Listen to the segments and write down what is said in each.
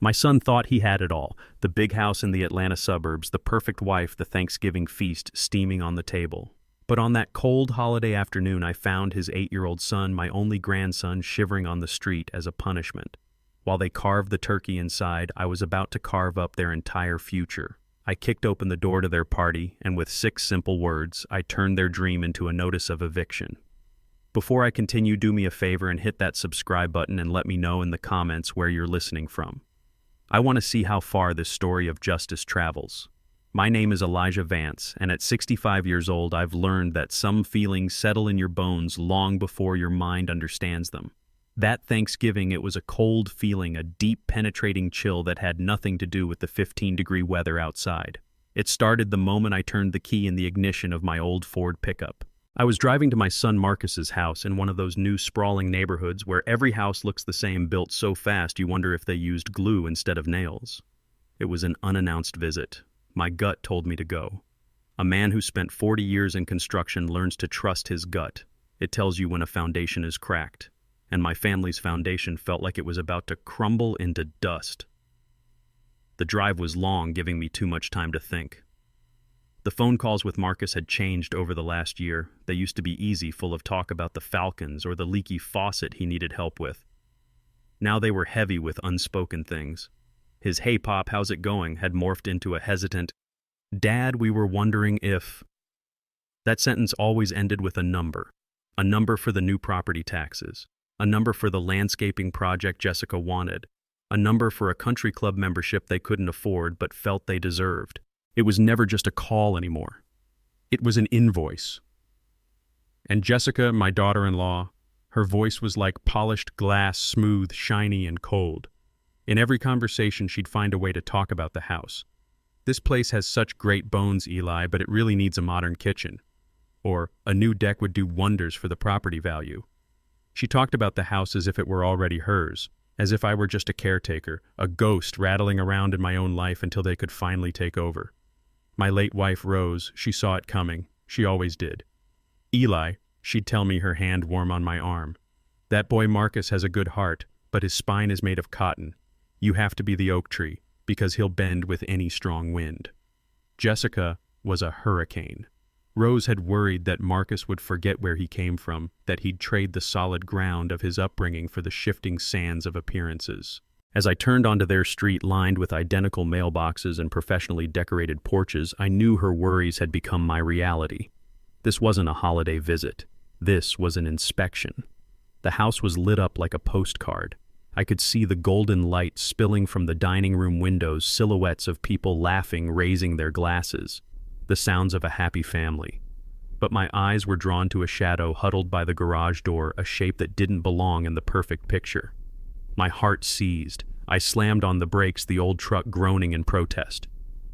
My son thought he had it all: the big house in the Atlanta suburbs, the perfect wife, the Thanksgiving feast steaming on the table. But on that cold holiday afternoon, I found his 8-year-old son, my only grandson, shivering on the street as a punishment. While they carved the turkey inside, I was about to carve up their entire future. I kicked open the door to their party, and with 6 simple words, I turned their dream into a notice of eviction. Before I continue, do me a favor and hit that subscribe button and let me know in the comments where you're listening from. I want to see how far this story of justice travels. My name is Elijah Vance, and at 65 years old, I've learned that some feelings settle in your bones long before your mind understands them. That Thanksgiving, it was a cold feeling, a deep, penetrating chill that had nothing to do with the 15-degree weather outside. It started the moment I turned the key in the ignition of my old Ford pickup. I was driving to my son Marcus's house in one of those new sprawling neighborhoods where every house looks the same, built so fast you wonder if they used glue instead of nails. It was an unannounced visit. My gut told me to go. A man who spent 40 years in construction learns to trust his gut. It tells you when a foundation is cracked. And my family's foundation felt like it was about to crumble into dust. The drive was long, giving me too much time to think. The phone calls with Marcus had changed over the last year. They used to be easy, full of talk about the Falcons or the leaky faucet he needed help with. Now they were heavy with unspoken things. His "Hey Pop, how's it going?" had morphed into a hesitant, "Dad, we were wondering if..." That sentence always ended with a number for the new property taxes, a number for the landscaping project Jessica wanted, a number for a country club membership they couldn't afford but felt they deserved. It was never just a call anymore. It was an invoice. And Jessica, my daughter-in-law, her voice was like polished glass, smooth, shiny, and cold. In every conversation, she'd find a way to talk about the house. "This place has such great bones, Eli, but it really needs a modern kitchen." Or, "A new deck would do wonders for the property value." She talked about the house as if it were already hers, as if I were just a caretaker, a ghost rattling around in my own life until they could finally take over. My late wife, Rose, she saw it coming. She always did. "Eli," she'd tell me, her hand warm on my arm, "that boy Marcus has a good heart, but his spine is made of cotton. You have to be the oak tree, because he'll bend with any strong wind." Jessica was a hurricane. Rose had worried that Marcus would forget where he came from, that he'd trade the solid ground of his upbringing for the shifting sands of appearances. As I turned onto their street lined with identical mailboxes and professionally decorated porches, I knew her worries had become my reality. This wasn't a holiday visit. This was an inspection. The house was lit up like a postcard. I could see the golden light spilling from the dining room windows, silhouettes of people laughing, raising their glasses, the sounds of a happy family. But my eyes were drawn to a shadow huddled by the garage door, a shape that didn't belong in the perfect picture. My heart seized. I slammed on the brakes, the old truck groaning in protest.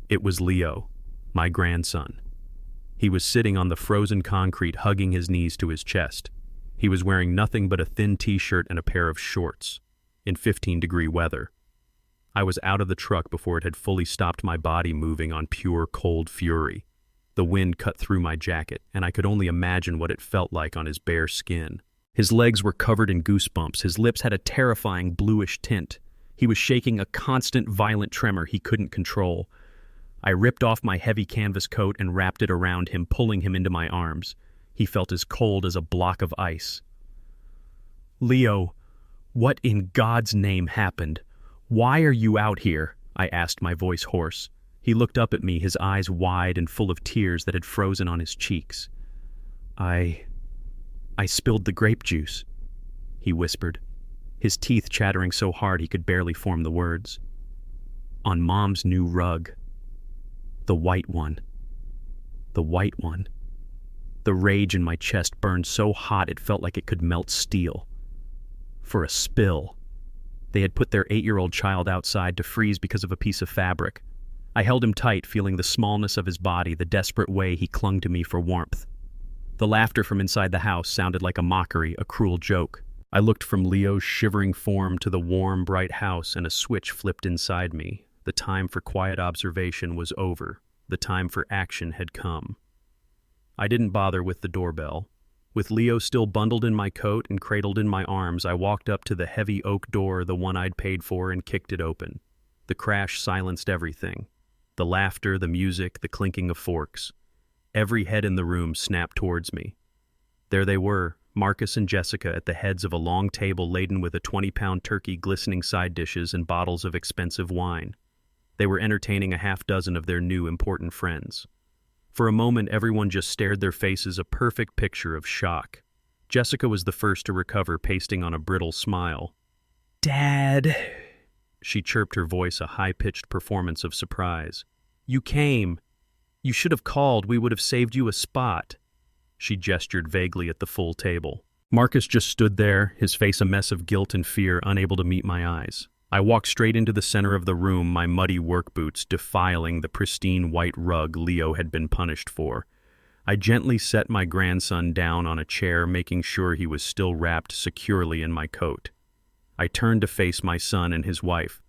It was Leo, my grandson. He was sitting on the frozen concrete, hugging his knees to his chest. He was wearing nothing but a thin t-shirt and a pair of shorts, in 15-degree weather. I was out of the truck before it had fully stopped my body moving on pure cold fury. The wind cut through my jacket, and I could only imagine what it felt like on his bare skin. His legs were covered in goosebumps. His lips had a terrifying bluish tint. He was shaking a constant, violent tremor he couldn't control. I ripped off my heavy canvas coat and wrapped it around him, pulling him into my arms. He felt as cold as a block of ice. "Leo, what in God's name happened? Why are you out here?" I asked, my voice hoarse. He looked up at me, his eyes wide and full of tears that had frozen on his cheeks. I spilled the grape juice," he whispered, his teeth chattering so hard he could barely form the words. "On Mom's new rug. The white one. The white one." The rage in my chest burned so hot it felt like it could melt steel. For a spill. They had put their 8-year-old child outside to freeze because of a piece of fabric. I held him tight, feeling the smallness of his body, the desperate way he clung to me for warmth. The laughter from inside the house sounded like a mockery, a cruel joke. I looked from Leo's shivering form to the warm, bright house, and a switch flipped inside me. The time for quiet observation was over. The time for action had come. I didn't bother with the doorbell. With Leo still bundled in my coat and cradled in my arms, I walked up to the heavy oak door, the one I'd paid for, and kicked it open. The crash silenced everything. The laughter, the music, the clinking of forks. Every head in the room snapped towards me. There they were, Marcus and Jessica at the heads of a long table laden with a 20-pound turkey, glistening side dishes, and bottles of expensive wine. They were entertaining a half-dozen of their new important friends. For a moment, everyone just stared, their faces a perfect picture of shock. Jessica was the first to recover, pasting on a brittle smile. "Dad," she chirped, her voice a high-pitched performance of surprise. "You came. You should have called. We would have saved you a spot." She gestured vaguely at the full table. Marcus just stood there, his face a mess of guilt and fear, unable to meet my eyes. I walked straight into the center of the room, my muddy work boots defiling the pristine white rug Leo had been punished for. I gently set my grandson down on a chair, making sure he was still wrapped securely in my coat. I turned to face my son and his wife.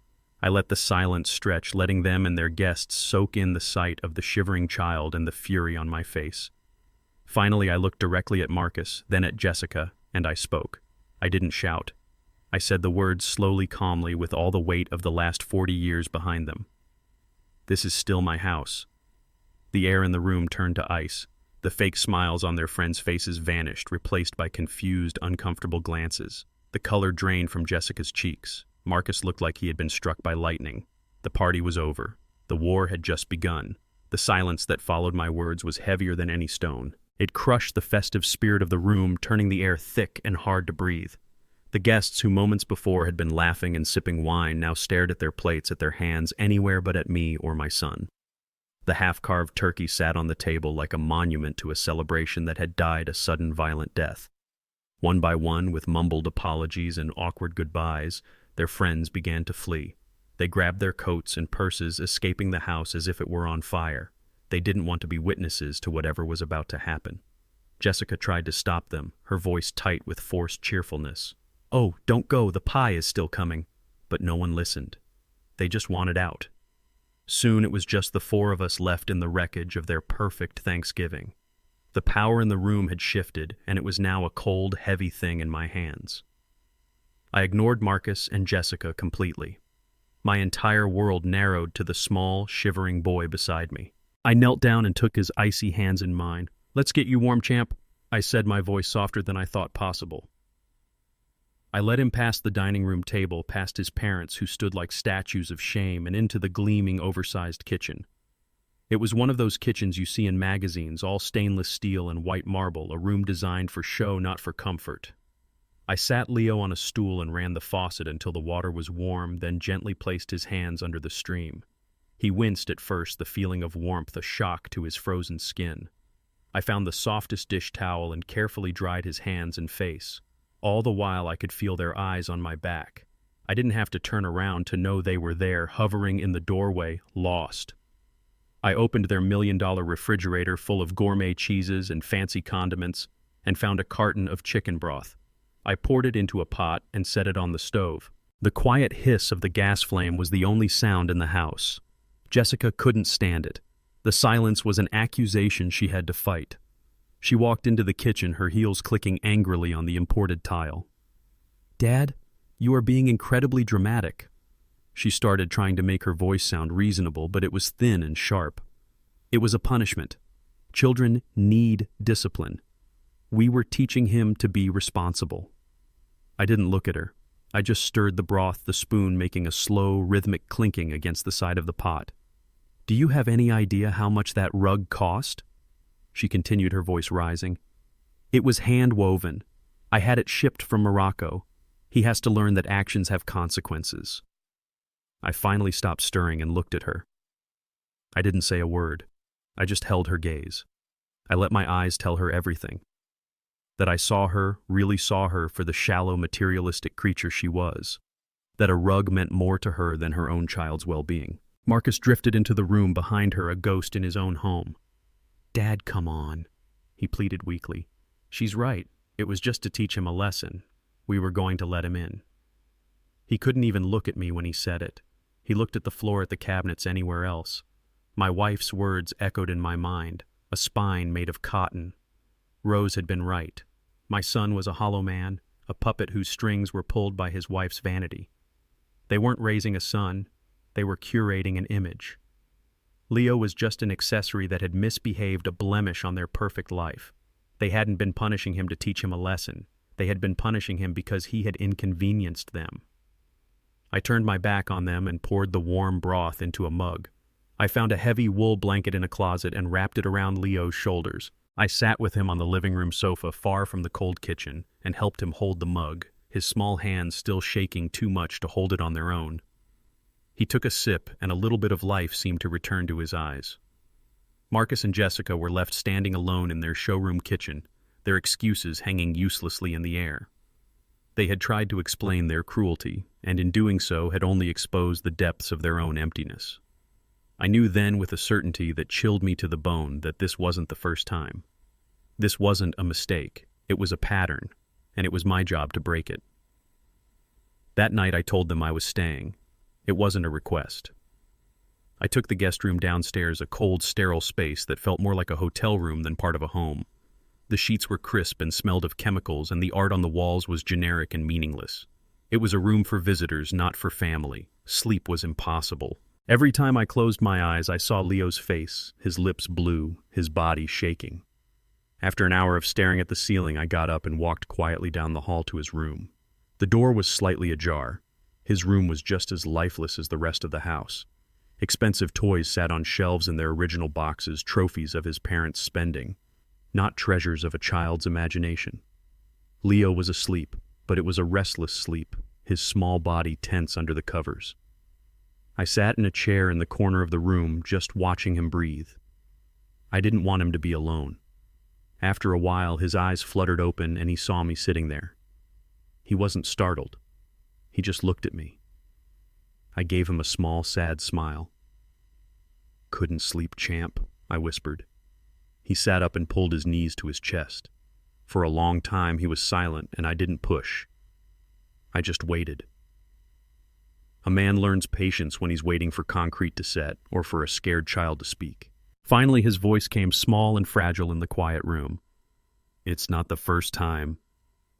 I let the silence stretch, letting them and their guests soak in the sight of the shivering child and the fury on my face. Finally, I looked directly at Marcus, then at Jessica, and I spoke. I didn't shout. I said the words slowly, calmly, with all the weight of the last 40 years behind them. "This is still my house." The air in the room turned to ice. The fake smiles on their friends' faces vanished, replaced by confused, uncomfortable glances. The color drained from Jessica's cheeks. Marcus looked like he had been struck by lightning. The party was over. The war had just begun. The silence that followed my words was heavier than any stone. It crushed the festive spirit of the room, turning the air thick and hard to breathe. The guests, who moments before had been laughing and sipping wine, now stared at their plates, at their hands, anywhere but at me or my son. The half-carved turkey sat on the table like a monument to a celebration that had died a sudden, violent death. One by one, with mumbled apologies and awkward goodbyes, their friends began to flee. They grabbed their coats and purses, escaping the house as if it were on fire. They didn't want to be witnesses to whatever was about to happen. Jessica tried to stop them, her voice tight with forced cheerfulness. "Oh, don't go, the pie is still coming." But no one listened. They just wanted out. Soon it was just the four of us left in the wreckage of their perfect Thanksgiving. The power in the room had shifted, and it was now a cold, heavy thing in my hands. I ignored Marcus and Jessica completely. My entire world narrowed to the small, shivering boy beside me. I knelt down and took his icy hands in mine. "Let's get you warm, champ," I said, my voice softer than I thought possible. I led him past the dining room table, past his parents, who stood like statues of shame, and into the gleaming, oversized kitchen. It was one of those kitchens you see in magazines, all stainless steel and white marble, a room designed for show, not for comfort. I sat Leo on a stool and ran the faucet until the water was warm, then gently placed his hands under the stream. He winced at first, the feeling of warmth a shock to his frozen skin. I found the softest dish towel and carefully dried his hands and face. All the while I could feel their eyes on my back. I didn't have to turn around to know they were there, hovering in the doorway, lost. I opened their $1,000,000 refrigerator full of gourmet cheeses and fancy condiments and found a carton of chicken broth. I poured it into a pot and set it on the stove. The quiet hiss of the gas flame was the only sound in the house. Jessica couldn't stand it. The silence was an accusation she had to fight. She walked into the kitchen, her heels clicking angrily on the imported tile. "Dad, you are being incredibly dramatic." She started, trying to make her voice sound reasonable, but it was thin and sharp. It was a punishment. Children need discipline. We were teaching him to be responsible. I didn't look at her. I just stirred the broth, the spoon making a slow, rhythmic clinking against the side of the pot. "Do you have any idea how much that rug cost?" She continued, her voice rising. "It was hand-woven. I had it shipped from Morocco. He has to learn that actions have consequences." I finally stopped stirring and looked at her. I didn't say a word. I just held her gaze. I let my eyes tell her everything. That I saw her, really saw her for the shallow, materialistic creature she was. That a rug meant more to her than her own child's well-being. Marcus drifted into the room behind her, a ghost in his own home. "Dad, come on," he pleaded weakly. "She's right. It was just to teach him a lesson. We were going to let him in." He couldn't even look at me when he said it. He looked at the floor, at the cabinets, anywhere else. My wife's words echoed in my mind, a spine made of cotton. Rose had been right. My son was a hollow man, a puppet whose strings were pulled by his wife's vanity. They weren't raising a son. They were curating an image. Leo was just an accessory that had misbehaved, a blemish on their perfect life. They hadn't been punishing him to teach him a lesson. They had been punishing him because he had inconvenienced them. I turned my back on them and poured the warm broth into a mug. I found a heavy wool blanket in a closet and wrapped it around Leo's shoulders. I sat with him on the living room sofa far from the cold kitchen and helped him hold the mug, his small hands still shaking too much to hold it on their own. He took a sip and a little bit of life seemed to return to his eyes. Marcus and Jessica were left standing alone in their showroom kitchen, their excuses hanging uselessly in the air. They had tried to explain their cruelty, and in doing so had only exposed the depths of their own emptiness. I knew then with a certainty that chilled me to the bone that this wasn't the first time. This wasn't a mistake, it was a pattern, and it was my job to break it. That night I told them I was staying. It wasn't a request. I took the guest room downstairs, a cold, sterile space that felt more like a hotel room than part of a home. The sheets were crisp and smelled of chemicals, and the art on the walls was generic and meaningless. It was a room for visitors, not for family. Sleep was impossible. Every time I closed my eyes, I saw Leo's face, his lips blue, his body shaking. After an hour of staring at the ceiling, I got up and walked quietly down the hall to his room. The door was slightly ajar. His room was just as lifeless as the rest of the house. Expensive toys sat on shelves in their original boxes, trophies of his parents' spending, not treasures of a child's imagination. Leo was asleep, but it was a restless sleep, his small body tense under the covers. I sat in a chair in the corner of the room, just watching him breathe. I didn't want him to be alone. After a while, his eyes fluttered open and he saw me sitting there. He wasn't startled. He just looked at me. I gave him a small, sad smile. "Couldn't sleep, champ," I whispered. He sat up and pulled his knees to his chest. For a long time he was silent, and I didn't push. I just waited. A man learns patience when he's waiting for concrete to set or for a scared child to speak. Finally, his voice came small and fragile in the quiet room. "It's not the first time,"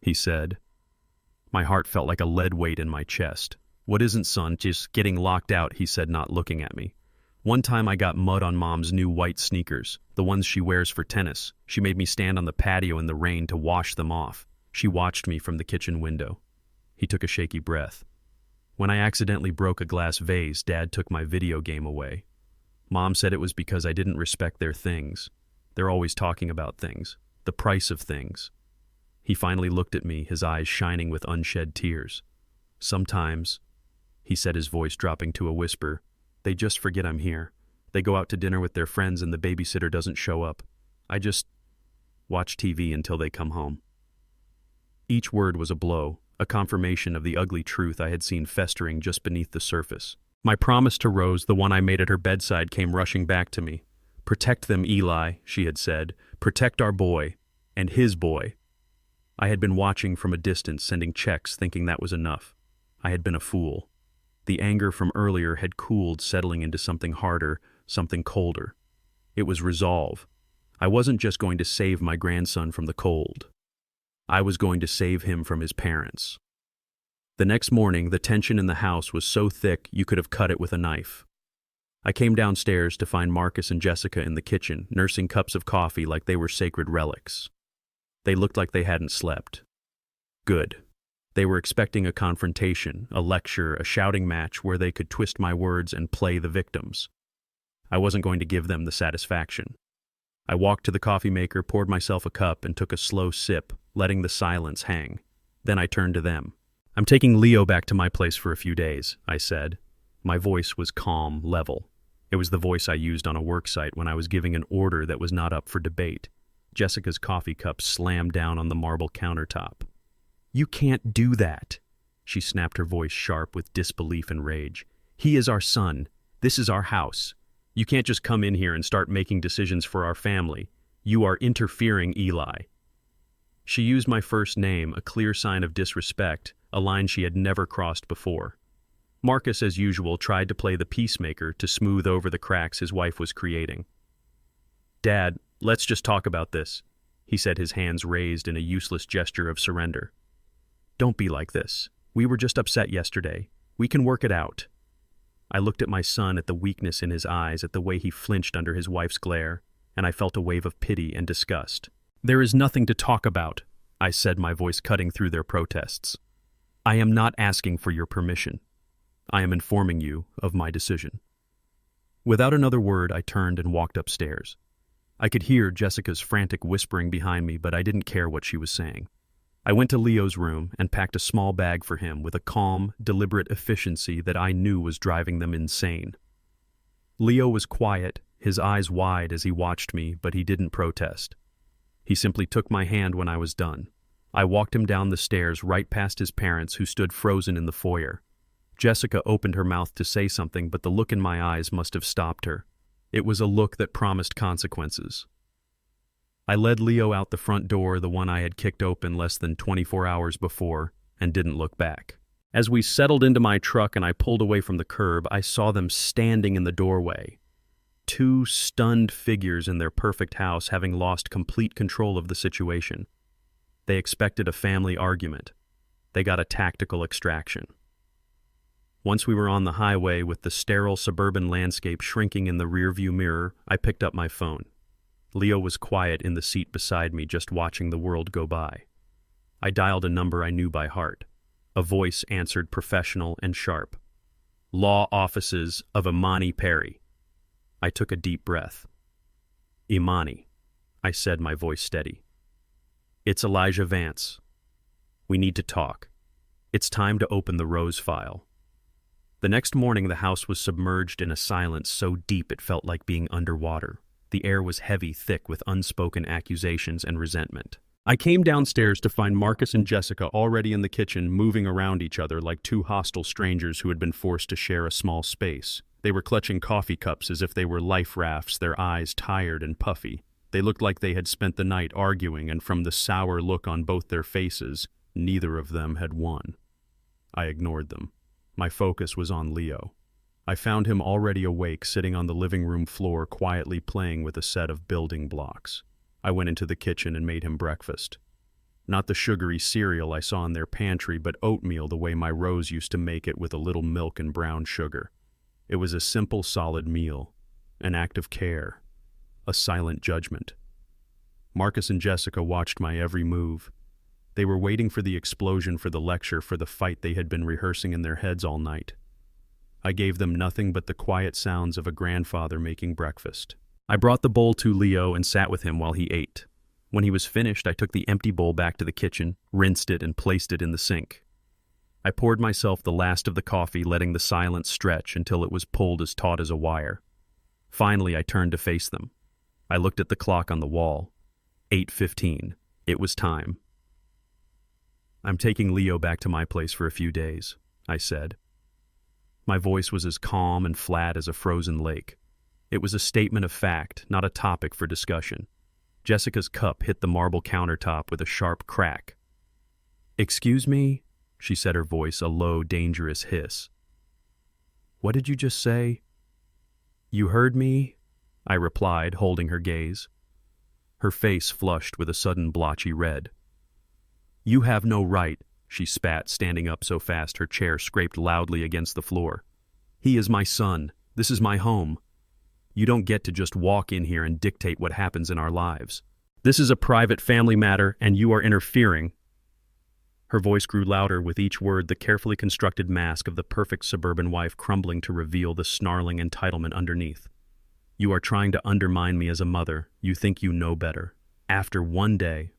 he said. My heart felt like a lead weight in my chest. "What isn't, son? Just getting locked out," he said, not looking at me. "One time I got mud on Mom's new white sneakers, the ones she wears for tennis. She made me stand on the patio in the rain to wash them off. She watched me from the kitchen window." He took a shaky breath. "When I accidentally broke a glass vase, Dad took my video game away. Mom said it was because I didn't respect their things. They're always talking about things, the price of things." He finally looked at me, his eyes shining with unshed tears. "Sometimes," he said, his voice dropping to a whisper, "they just forget I'm here. They go out to dinner with their friends and the babysitter doesn't show up. I just watch TV until they come home." Each word was a blow, a confirmation of the ugly truth I had seen festering just beneath the surface. My promise to Rose, the one I made at her bedside, came rushing back to me. "Protect them, Eli," she had said. "Protect our boy. And his boy." I had been watching from a distance, sending checks, thinking that was enough. I had been a fool. The anger from earlier had cooled, settling into something harder, something colder. It was resolve. I wasn't just going to save my grandson from the cold. I was going to save him from his parents. The next morning, the tension in the house was so thick you could have cut it with a knife. I came downstairs to find Marcus and Jessica in the kitchen, nursing cups of coffee like they were sacred relics. They looked like they hadn't slept. Good. They were expecting a confrontation, a lecture, a shouting match where they could twist my words and play the victims. I wasn't going to give them the satisfaction. I walked to the coffee maker, poured myself a cup, and took a slow sip, letting the silence hang. Then I turned to them. "I'm taking Leo back to my place for a few days," I said. My voice was calm, level. It was the voice I used on a work site when I was giving an order that was not up for debate. Jessica's coffee cup slammed down on the marble countertop. "You can't do that," she snapped, her voice sharp with disbelief and rage. "He is our son. This is our house. You can't just come in here and start making decisions for our family. You are interfering, Eli." She used my first name, a clear sign of disrespect, a line she had never crossed before. Marcus, as usual, tried to play the peacemaker to smooth over the cracks his wife was creating. "Dad, let's just talk about this," he said, his hands raised in a useless gesture of surrender. "Don't be like this. We were just upset yesterday. We can work it out." I looked at my son, at the weakness in his eyes, at the way he flinched under his wife's glare, and I felt a wave of pity and disgust. "There is nothing to talk about," I said, my voice cutting through their protests. "I am not asking for your permission. I am informing you of my decision." Without another word, I turned and walked upstairs. I could hear Jessica's frantic whispering behind me, but I didn't care what she was saying. I went to Leo's room and packed a small bag for him with a calm, deliberate efficiency that I knew was driving them insane. Leo was quiet, his eyes wide as he watched me, but he didn't protest. He simply took my hand when I was done. I walked him down the stairs right past his parents, who stood frozen in the foyer. Jessica opened her mouth to say something, but the look in my eyes must have stopped her. It was a look that promised consequences. I led Leo out the front door, the one I had kicked open less than 24 hours before, and didn't look back. As we settled into my truck and I pulled away from the curb, I saw them standing in the doorway. Two stunned figures in their perfect house, having lost complete control of the situation. They expected a family argument. They got a tactical extraction. Once we were on the highway with the sterile suburban landscape shrinking in the rearview mirror, I picked up my phone. Leo was quiet in the seat beside me, just watching the world go by. I dialed a number I knew by heart. A voice answered, professional and sharp. "Law offices of Imani Perry." I took a deep breath. "Imani," I said, my voice steady. "It's Elijah Vance. We need to talk. It's time to open the Rose file." The next morning, the house was submerged in a silence so deep it felt like being underwater. The air was heavy, thick with unspoken accusations and resentment. I came downstairs to find Marcus and Jessica already in the kitchen, moving around each other like two hostile strangers who had been forced to share a small space. They were clutching coffee cups as if they were life rafts, their eyes tired and puffy. They looked like they had spent the night arguing, and from the sour look on both their faces, neither of them had won. I ignored them. My focus was on Leo. I found him already awake, sitting on the living room floor, quietly playing with a set of building blocks. I went into the kitchen and made him breakfast. Not the sugary cereal I saw in their pantry, but oatmeal the way my Rose used to make it, with a little milk and brown sugar. It was a simple, solid meal, an act of care, a silent judgment. Marcus and Jessica watched my every move. They were waiting for the explosion, for the lecture, for the fight they had been rehearsing in their heads all night. I gave them nothing but the quiet sounds of a grandfather making breakfast. I brought the bowl to Leo and sat with him while he ate. When he was finished, I took the empty bowl back to the kitchen, rinsed it, and placed it in the sink. I poured myself the last of the coffee, letting the silence stretch until it was pulled as taut as a wire. Finally, I turned to face them. I looked at the clock on the wall. 8:15. It was time. "I'm taking Leo back to my place for a few days," I said. My voice was as calm and flat as a frozen lake. It was a statement of fact, not a topic for discussion. Jessica's cup hit the marble countertop with a sharp crack. "Excuse me?" she said, her voice a low, dangerous hiss. "What did you just say?" "You heard me?" I replied, holding her gaze. Her face flushed with a sudden blotchy red. "You have no right," she spat, standing up so fast her chair scraped loudly against the floor. "He is my son. This is my home. You don't get to just walk in here and dictate what happens in our lives. This is a private family matter, and you are interfering." Her voice grew louder with each word, the carefully constructed mask of the perfect suburban wife crumbling to reveal the snarling entitlement underneath. "You are trying to undermine me as a mother. You think you know better. After one day."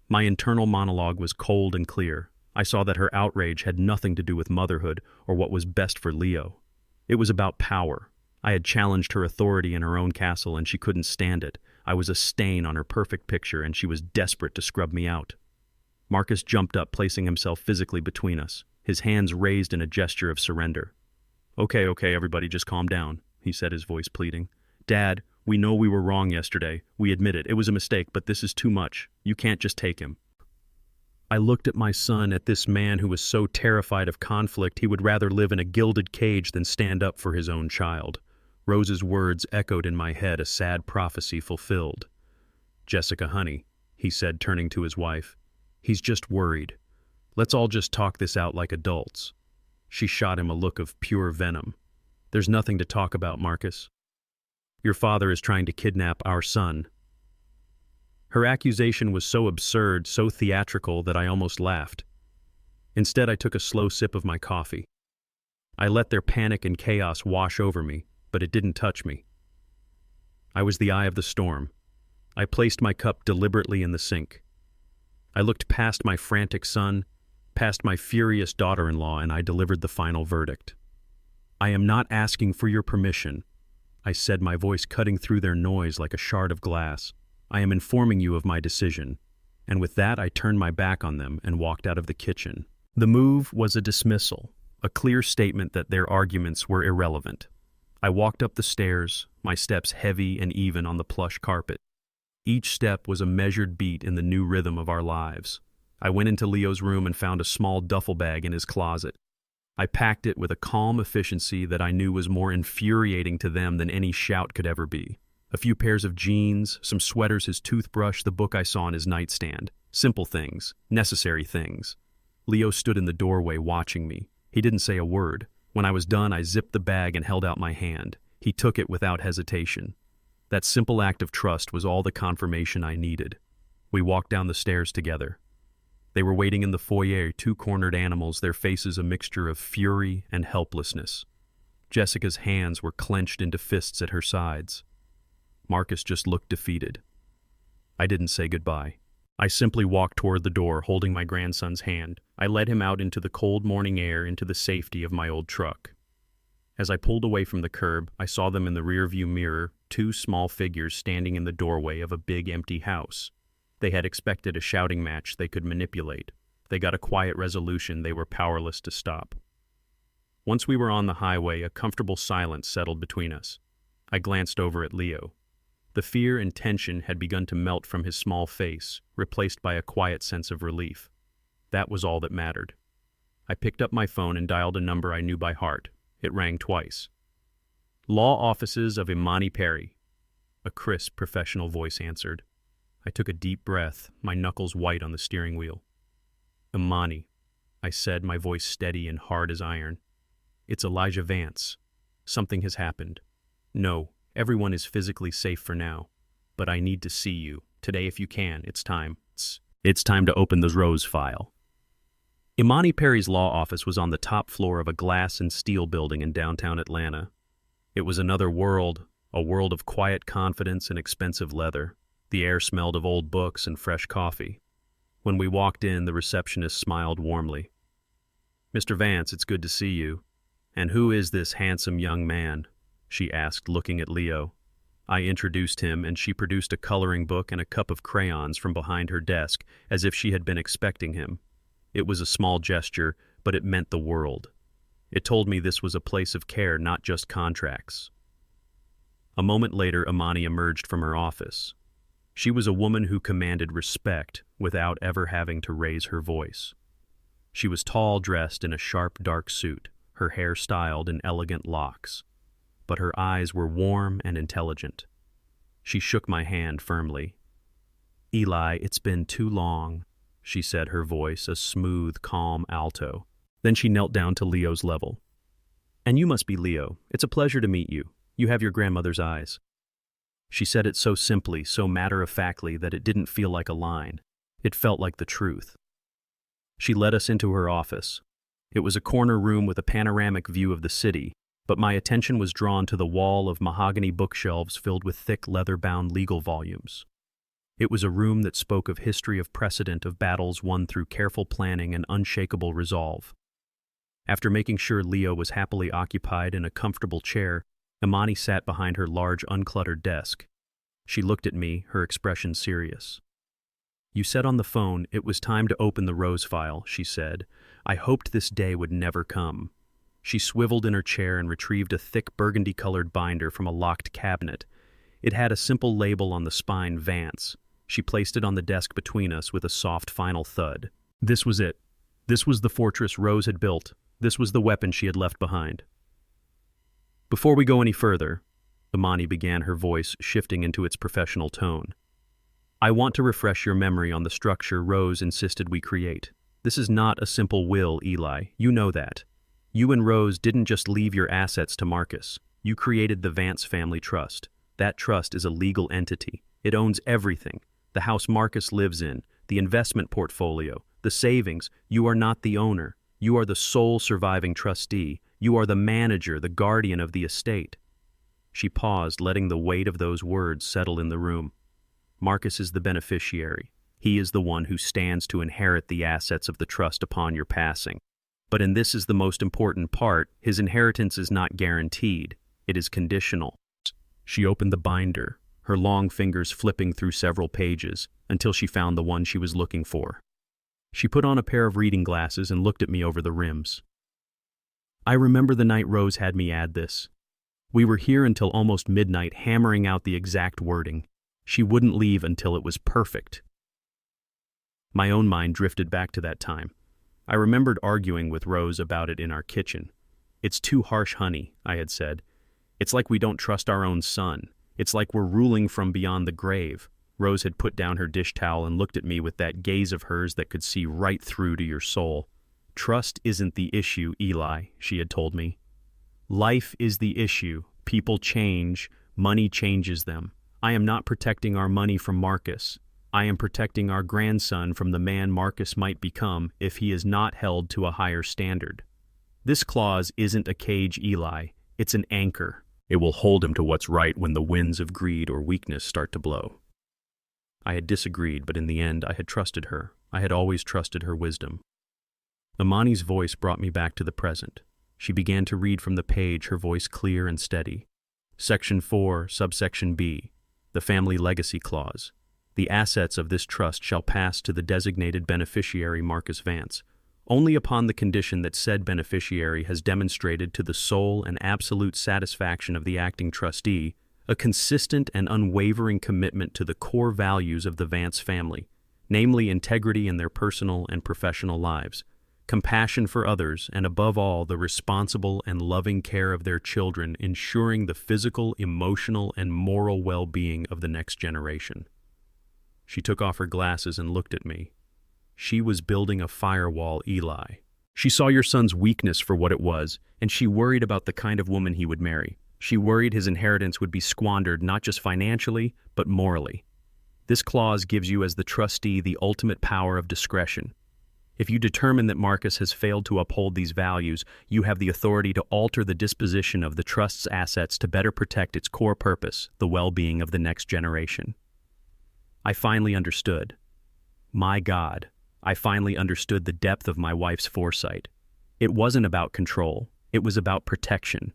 My internal monologue was cold and clear. I saw that her outrage had nothing to do with motherhood or what was best for Leo. It was about power. I had challenged her authority in her own castle, and she couldn't stand it. I was a stain on her perfect picture, and she was desperate to scrub me out. Marcus jumped up, placing himself physically between us, his hands raised in a gesture of surrender. Okay, everybody, just calm down," he said, his voice pleading. "Dad, we know we were wrong yesterday. We admit it. It was a mistake, but this is too much. You can't just take him." I looked at my son, at this man who was so terrified of conflict he would rather live in a gilded cage than stand up for his own child. Rose's words echoed in my head, a sad prophecy fulfilled. "Jessica, honey," he said, turning to his wife. "He's just worried. Let's all just talk this out like adults." She shot him a look of pure venom. There's nothing to talk about, Marcus. Your father is trying to kidnap our son. Her accusation was so absurd, so theatrical, that I almost laughed. Instead, I took a slow sip of my coffee. I let their panic and chaos wash over me, but it didn't touch me. I was the eye of the storm. I placed my cup deliberately in the sink. I looked past my frantic son, past my furious daughter-in-law, and I delivered the final verdict. I am not asking for your permission, I said, my voice cutting through their noise like a shard of glass. I am informing you of my decision. And with that, I turned my back on them and walked out of the kitchen. The move was a dismissal, a clear statement that their arguments were irrelevant. I walked up the stairs, my steps heavy and even on the plush carpet. Each step was a measured beat in the new rhythm of our lives. I went into Leo's room and found a small duffel bag in his closet. I packed it with a calm efficiency that I knew was more infuriating to them than any shout could ever be. A few pairs of jeans, some sweaters, his toothbrush, the book I saw on his nightstand. Simple things, necessary things. Leo stood in the doorway watching me. He didn't say a word. When I was done, I zipped the bag and held out my hand. He took it without hesitation. That simple act of trust was all the confirmation I needed. We walked down the stairs together. They were waiting in the foyer, two cornered animals, their faces a mixture of fury and helplessness. Jessica's hands were clenched into fists at her sides. Marcus just looked defeated. I didn't say goodbye. I simply walked toward the door, holding my grandson's hand. I led him out into the cold morning air, into the safety of my old truck. As I pulled away from the curb, I saw them in the rearview mirror, two small figures standing in the doorway of a big empty house. They had expected a shouting match they could manipulate. They got a quiet resolution they were powerless to stop. Once we were on the highway, a comfortable silence settled between us. I glanced over at Leo. The fear and tension had begun to melt from his small face, replaced by a quiet sense of relief. That was all that mattered. I picked up my phone and dialed a number I knew by heart. It rang twice. Law offices of Imani Perry. A crisp, professional voice answered. I took a deep breath, my knuckles white on the steering wheel. Imani, I said, my voice steady and hard as iron. It's Elijah Vance. Something has happened. No, everyone is physically safe for now. But I need to see you. Today, if you can, it's time. It's time to open the Rose file. Imani Perry's law office was on the top floor of a glass and steel building in downtown Atlanta. It was another world, a world of quiet confidence and expensive leather. The air smelled of old books and fresh coffee. When we walked in, the receptionist smiled warmly. Mr. Vance, it's good to see you. And who is this handsome young man? She asked, looking at Leo. I introduced him, and she produced a coloring book and a cup of crayons from behind her desk, as if she had been expecting him. It was a small gesture, but it meant the world. It told me this was a place of care, not just contracts. A moment later, Imani emerged from her office. She was a woman who commanded respect without ever having to raise her voice. She was tall, dressed in a sharp, dark suit, her hair styled in elegant locks. But her eyes were warm and intelligent. She shook my hand firmly. Eli, it's been too long, she said, her voice a smooth, calm alto. Then she knelt down to Leo's level. And you must be Leo. It's a pleasure to meet you. You have your grandmother's eyes. She said it so simply, so matter-of-factly, that it didn't feel like a line. It felt like the truth. She led us into her office. It was a corner room with a panoramic view of the city, but my attention was drawn to the wall of mahogany bookshelves filled with thick leather-bound legal volumes. It was a room that spoke of history, of precedent, of battles won through careful planning and unshakable resolve. After making sure Leo was happily occupied in a comfortable chair, Imani sat behind her large, uncluttered desk. She looked at me, her expression serious. You said on the phone it was time to open the Rose file, she said. I hoped this day would never come. She swiveled in her chair and retrieved a thick burgundy-colored binder from a locked cabinet. It had a simple label on the spine, Vance. She placed it on the desk between us with a soft final thud. This was it. This was the fortress Rose had built. This was the weapon she had left behind. Before we go any further, Imani began, her voice shifting into its professional tone. I want to refresh your memory on the structure Rose insisted we create. This is not a simple will, Eli. You know that. You and Rose didn't just leave your assets to Marcus. You created the Vance Family Trust. That trust is a legal entity. It owns everything. The house Marcus lives in, the investment portfolio, the savings. You are not the owner. You are the sole surviving trustee. You are the manager, the guardian of the estate. She paused, letting the weight of those words settle in the room. Marcus is the beneficiary. He is the one who stands to inherit the assets of the trust upon your passing. But and this is the most important part, his inheritance is not guaranteed. It is conditional. She opened the binder, her long fingers flipping through several pages, until she found the one she was looking for. She put on a pair of reading glasses and looked at me over the rims. I remember the night Rose had me add this. We were here until almost midnight hammering out the exact wording. She wouldn't leave until it was perfect. My own mind drifted back to that time. I remembered arguing with Rose about it in our kitchen. It's too harsh, honey, I had said. It's like we don't trust our own son. It's like we're ruling from beyond the grave. Rose had put down her dish towel and looked at me with that gaze of hers that could see right through to your soul. Trust isn't the issue, Eli, she had told me. Life is the issue. People change. Money changes them. I am not protecting our money from Marcus. I am protecting our grandson from the man Marcus might become if he is not held to a higher standard. This clause isn't a cage, Eli. It's an anchor. It will hold him to what's right when the winds of greed or weakness start to blow. I had disagreed, but in the end I had trusted her. I had always trusted her wisdom. Amani's voice brought me back to the present. She began to read from the page, her voice clear and steady. Section 4, subsection B, the Family Legacy Clause. The assets of this trust shall pass to the designated beneficiary Marcus Vance, only upon the condition that said beneficiary has demonstrated to the sole and absolute satisfaction of the acting trustee a consistent and unwavering commitment to the core values of the Vance family, namely integrity in their personal and professional lives, compassion for others, and above all, the responsible and loving care of their children, ensuring the physical, emotional, and moral well-being of the next generation. She took off her glasses and looked at me. She was building a firewall, Eli. She saw your son's weakness for what it was, and she worried about the kind of woman he would marry. She worried his inheritance would be squandered not just financially, but morally. This clause gives you as the trustee the ultimate power of discretion. If you determine that Marcus has failed to uphold these values, you have the authority to alter the disposition of the trust's assets to better protect its core purpose, the well-being of the next generation. I finally understood. My God, I finally understood the depth of my wife's foresight. It wasn't about control. It was about protection.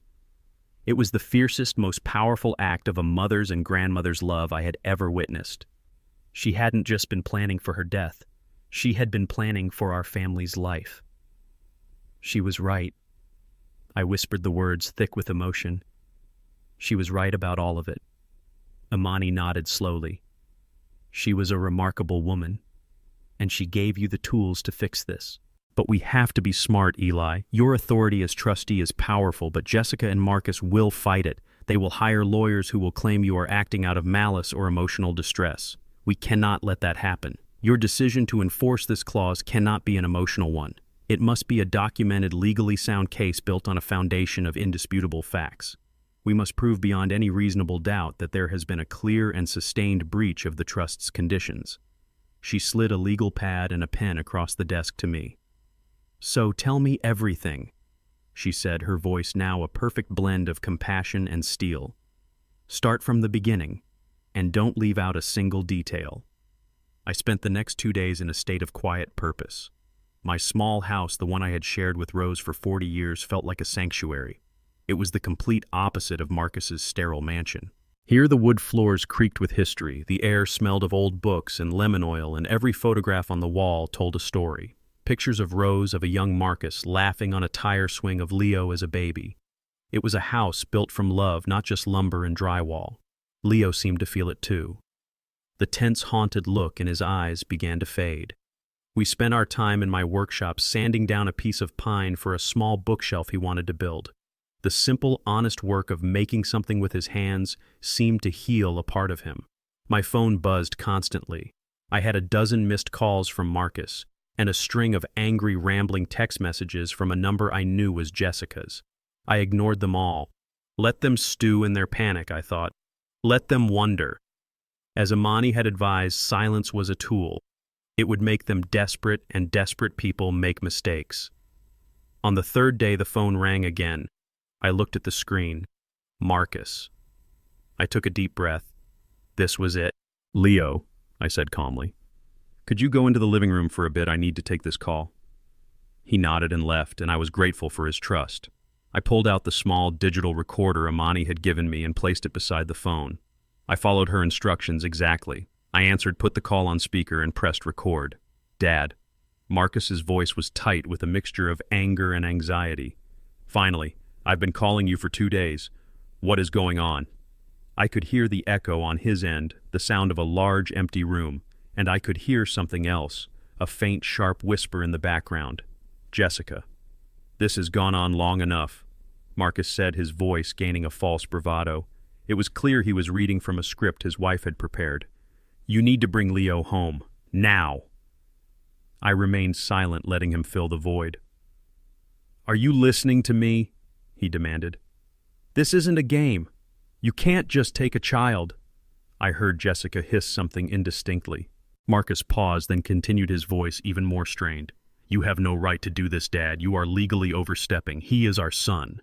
It was the fiercest, most powerful act of a mother's and grandmother's love I had ever witnessed. She hadn't just been planning for her death. She had been planning for our family's life. She was right. I whispered the words thick with emotion. She was right about all of it. Amani nodded slowly. She was a remarkable woman, and she gave you the tools to fix this. But we have to be smart, Eli. Your authority as trustee is powerful, but Jessica and Marcus will fight it. They will hire lawyers who will claim you are acting out of malice or emotional distress. We cannot let that happen. Your decision to enforce this clause cannot be an emotional one. It must be a documented, legally sound case built on a foundation of indisputable facts. We must prove beyond any reasonable doubt that there has been a clear and sustained breach of the trust's conditions. She slid a legal pad and a pen across the desk to me. So tell me everything, she said, her voice now a perfect blend of compassion and steel. Start from the beginning, and don't leave out a single detail. I spent the next 2 days in a state of quiet purpose. My small house, the one I had shared with Rose for 40 years, felt like a sanctuary. It was the complete opposite of Marcus's sterile mansion. Here the wood floors creaked with history, the air smelled of old books and lemon oil, and every photograph on the wall told a story. Pictures of Rose, of a young Marcus, laughing on a tire swing, of Leo as a baby. It was a house built from love, not just lumber and drywall. Leo seemed to feel it too. The tense, haunted look in his eyes began to fade. We spent our time in my workshop sanding down a piece of pine for a small bookshelf he wanted to build. The simple, honest work of making something with his hands seemed to heal a part of him. My phone buzzed constantly. I had a dozen missed calls from Marcus. and a string of angry, rambling text messages from a number I knew was Jessica's. I ignored them all. Let them stew in their panic, I thought. Let them wonder. As Amani had advised, silence was a tool. It would make them desperate, and desperate people make mistakes. On the third day, the phone rang again. I looked at the screen. Marcus. I took a deep breath. This was it. "Leo," I said calmly. "Could you go into the living room for a bit? I need to take this call." He nodded and left, and I was grateful for his trust. I pulled out the small digital recorder Amani had given me and placed it beside the phone. I followed her instructions exactly. I answered, put the call on speaker, and pressed record. "Dad." Marcus's voice was tight with a mixture of anger and anxiety. "Finally, I've been calling you for 2 days. What is going on?" I could hear the echo on his end, the sound of a large empty room, and I could hear something else, a faint, sharp whisper in the background. "Jessica." "This has gone on long enough," Marcus said, his voice gaining a false bravado. It was clear he was reading from a script his wife had prepared. "You need to bring Leo home. Now." I remained silent, letting him fill the void. "Are you listening to me?" he demanded. "This isn't a game. You can't just take a child." I heard Jessica hiss something indistinctly. Marcus paused, then continued, his voice even more strained. "You have no right to do this, Dad. You are legally overstepping. He is our son."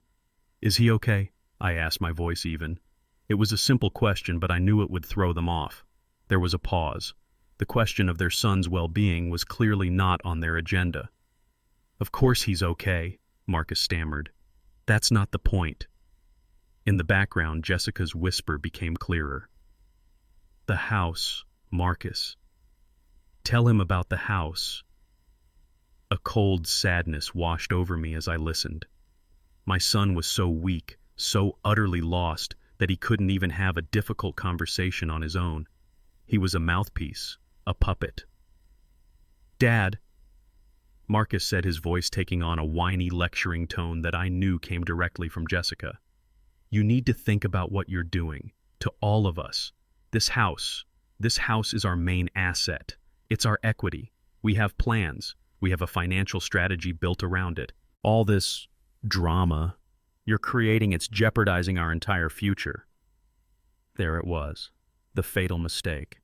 "Is he okay?" I asked, my voice even. It was a simple question, but I knew it would throw them off. There was a pause. The question of their son's well-being was clearly not on their agenda. "Of course he's okay," Marcus stammered. "That's not the point." In the background, Jessica's whisper became clearer. "The house, Marcus. Tell him about the house." A cold sadness washed over me as I listened. My son was so weak, so utterly lost, that he couldn't even have a difficult conversation on his own. He was a mouthpiece, a puppet. "Dad," Marcus said, his voice taking on a whiny, lecturing tone that I knew came directly from Jessica. "You need to think about what you're doing. To all of us. This house is our main asset. It's our equity. We have plans. We have a financial strategy built around it. All this drama you're creating, it's jeopardizing our entire future." There it was. The fatal mistake.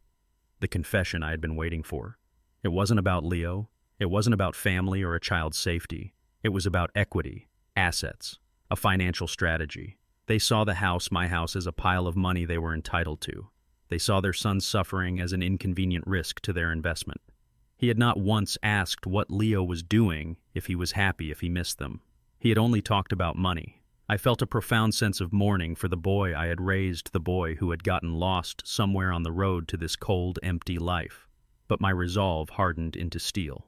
The confession I had been waiting for. It wasn't about Leo. It wasn't about family or a child's safety. It was about equity, assets, a financial strategy. They saw the house, my house, as a pile of money they were entitled to. They saw their son's suffering as an inconvenient risk to their investment. He had not once asked what Leo was doing, if he was happy, if he missed them. He had only talked about money. I felt a profound sense of mourning for the boy I had raised, the boy who had gotten lost somewhere on the road to this cold, empty life. But my resolve hardened into steel.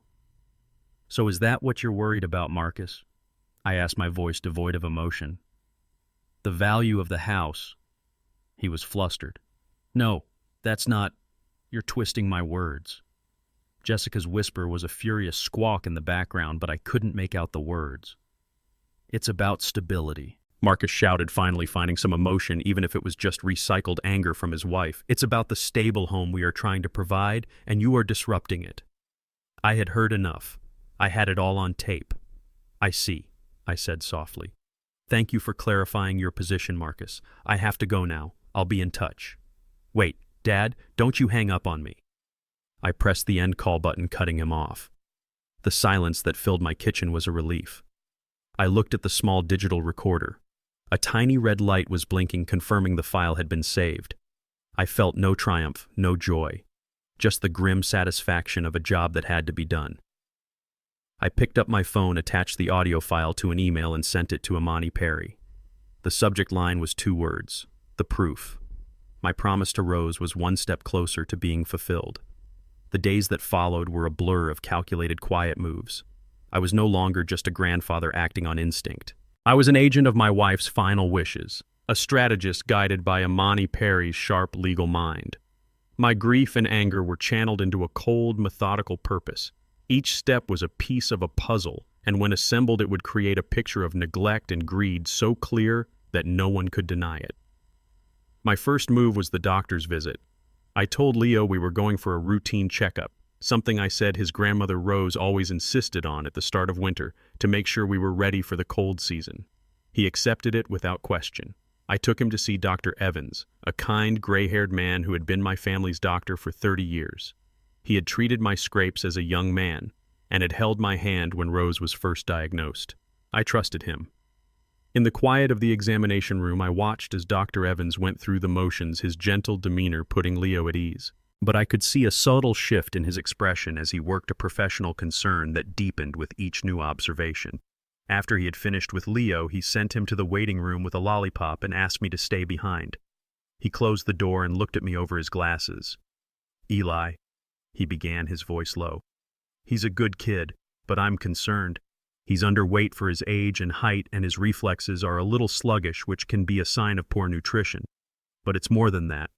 "So is that what you're worried about, Marcus?" I asked, my voice devoid of emotion. "The value of the house." He was flustered. "No, that's not. You're twisting my words." Jessica's whisper was a furious squawk in the background, but I couldn't make out the words. "It's about stability," Marcus shouted, finally finding some emotion, even if it was just recycled anger from his wife. "It's about the stable home we are trying to provide, and you are disrupting it." I had heard enough. I had it all on tape. "I see," I said softly. "Thank you for clarifying your position, Marcus. I have to go now. I'll be in touch." "Wait, Dad, don't you hang up on me." I pressed the end call button, cutting him off. The silence that filled my kitchen was a relief. I looked at the small digital recorder. A tiny red light was blinking, confirming the file had been saved. I felt no triumph, no joy, just the grim satisfaction of a job that had to be done. I picked up my phone, attached the audio file to an email, and sent it to Amani Perry. The subject line was 2 words: the proof. My promise to Rose was one step closer to being fulfilled. The days that followed were a blur of calculated, quiet moves. I was no longer just a grandfather acting on instinct. I was an agent of my wife's final wishes, a strategist guided by Amani Perry's sharp legal mind. My grief and anger were channeled into a cold, methodical purpose. Each step was a piece of a puzzle, and when assembled it would create a picture of neglect and greed so clear that no one could deny it. My first move was the doctor's visit. I told Leo we were going for a routine checkup. something I said his grandmother Rose always insisted on at the start of winter to make sure we were ready for the cold season. He accepted it without question. I took him to see Dr. Evans, a kind, gray-haired man who had been my family's doctor for 30 years. He had treated my scrapes as a young man and had held my hand when Rose was first diagnosed. I trusted him. In the quiet of the examination room, I watched as Dr. Evans went through the motions, his gentle demeanor putting Leo at ease. But I could see a subtle shift in his expression as he worked a professional concern that deepened with each new observation. After he had finished with Leo, he sent him to the waiting room with a lollipop and asked me to stay behind. He closed the door and looked at me over his glasses. "Eli," he began, his voice low. "He's a good kid, but I'm concerned. He's underweight for his age and height, and his reflexes are a little sluggish, which can be a sign of poor nutrition. But it's more than that."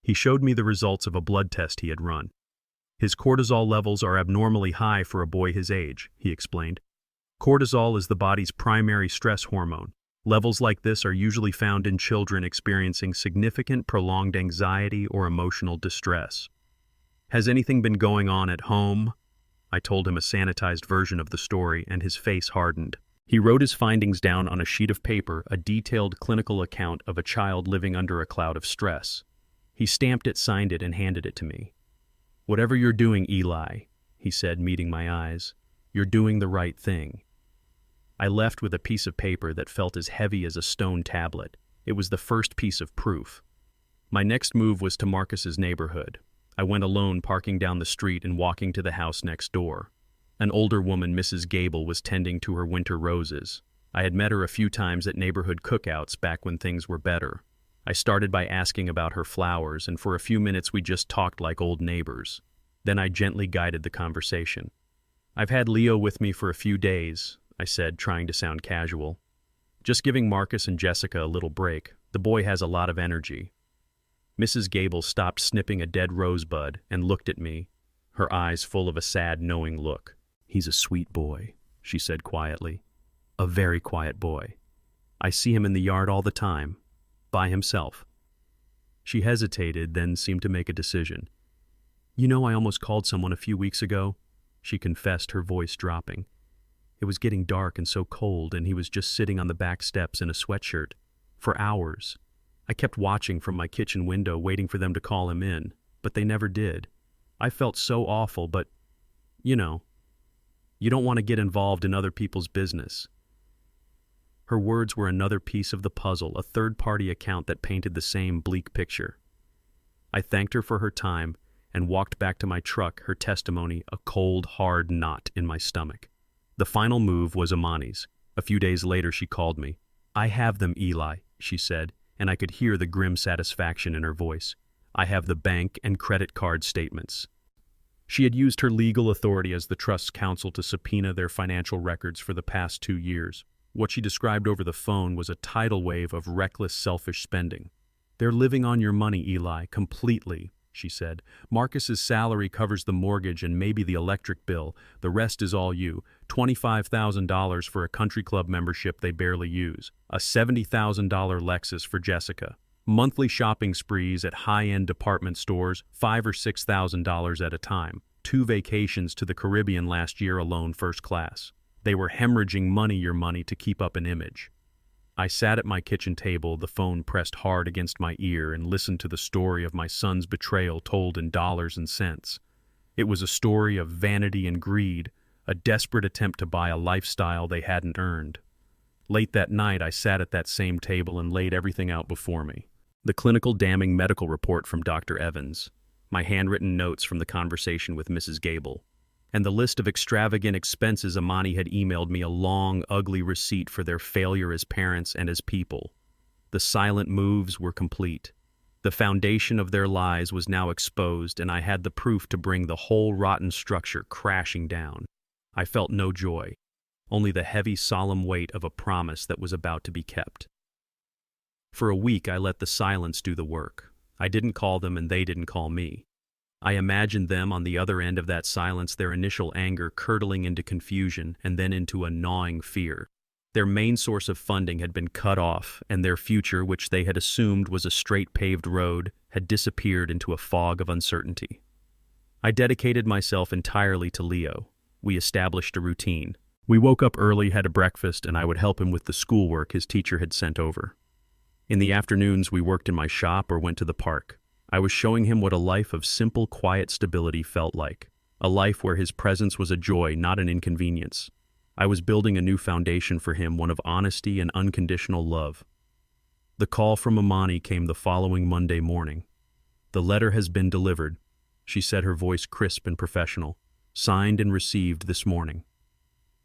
He showed me the results of a blood test he had run. "His cortisol levels are abnormally high for a boy his age," he explained. "Cortisol is the body's primary stress hormone. Levels like this are usually found in children experiencing significant prolonged anxiety or emotional distress." "Has anything been going on at home?" I told him a sanitized version of the story, and his face hardened. He wrote his findings down on a sheet of paper, a detailed clinical account of a child living under a cloud of stress. He stamped it, signed it, and handed it to me. "Whatever you're doing, Eli," he said, meeting my eyes, "you're doing the right thing." I left with a piece of paper that felt as heavy as a stone tablet. It was the first piece of proof. My next move was to Marcus's neighborhood. I went alone, parking down the street and walking to the house next door. An older woman, Mrs. Gable, was tending to her winter roses. I had met her a few times at neighborhood cookouts back when things were better. I started by asking about her flowers, and for a few minutes we just talked like old neighbors. Then I gently guided the conversation. "I've had Leo with me for a few days," I said, trying to sound casual. "Just giving Marcus and Jessica a little break. The boy has a lot of energy." Mrs. Gable stopped snipping a dead rosebud and looked at me, her eyes full of a sad, knowing look. "He's a sweet boy," she said quietly. "A very quiet boy. I see him in the yard all the time, by himself." She hesitated, then seemed to make a decision. "You know, I almost called someone a few weeks ago," she confessed, her voice dropping. "It was getting dark and so cold, and he was just sitting on the back steps in a sweatshirt. For hours. I kept watching from my kitchen window, waiting for them to call him in, but they never did. I felt so awful, but, you know, you don't want to get involved in other people's business." Her words were another piece of the puzzle, a third-party account that painted the same bleak picture. I thanked her for her time and walked back to my truck, her testimony a cold, hard knot in my stomach. The final move was Amani's. A few days later she called me. "I have them, Eli," she said, and I could hear the grim satisfaction in her voice. "I have the bank and credit card statements." She had used her legal authority as the trust's counsel to subpoena their financial records for the past 2 years. What she described over the phone was a tidal wave of reckless, selfish spending. "They're living on your money, Eli, completely," she said. "Marcus's salary covers the mortgage and maybe the electric bill. The rest is all you. $25,000 for a country club membership they barely use. A $70,000 Lexus for Jessica. Monthly shopping sprees at high-end department stores, $5,000 or $6,000 at a time. 2 vacations to the Caribbean last year alone, first class. They were hemorrhaging your money to keep up an image." I sat at my kitchen table, the phone pressed hard against my ear, and listened to the story of my son's betrayal told in dollars and cents. It was a story of vanity and greed, a desperate attempt to buy a lifestyle they hadn't earned. Late that night, I sat at that same table and laid everything out before me. The clinical damning medical report from Dr. Evans, my handwritten notes from the conversation with Mrs. Gable, and the list of extravagant expenses Amani had emailed me, a long, ugly receipt for their failure as parents and as people. The silent moves were complete. The foundation of their lies was now exposed, and I had the proof to bring the whole rotten structure crashing down. I felt no joy, only the heavy, solemn weight of a promise that was about to be kept. For a week, I let the silence do the work. I didn't call them, and they didn't call me. I imagined them on the other end of that silence, their initial anger curdling into confusion and then into a gnawing fear. Their main source of funding had been cut off, and their future, which they had assumed was a straight paved road, had disappeared into a fog of uncertainty. I dedicated myself entirely to Leo. We established a routine. We woke up early, had a breakfast, and I would help him with the schoolwork his teacher had sent over. In the afternoons, we worked in my shop or went to the park. I was showing him what a life of simple, quiet stability felt like. A life where his presence was a joy, not an inconvenience. I was building a new foundation for him, one of honesty and unconditional love. The call from Amani came the following Monday morning. "The letter has been delivered," she said, her voice crisp and professional. "Signed and received this morning."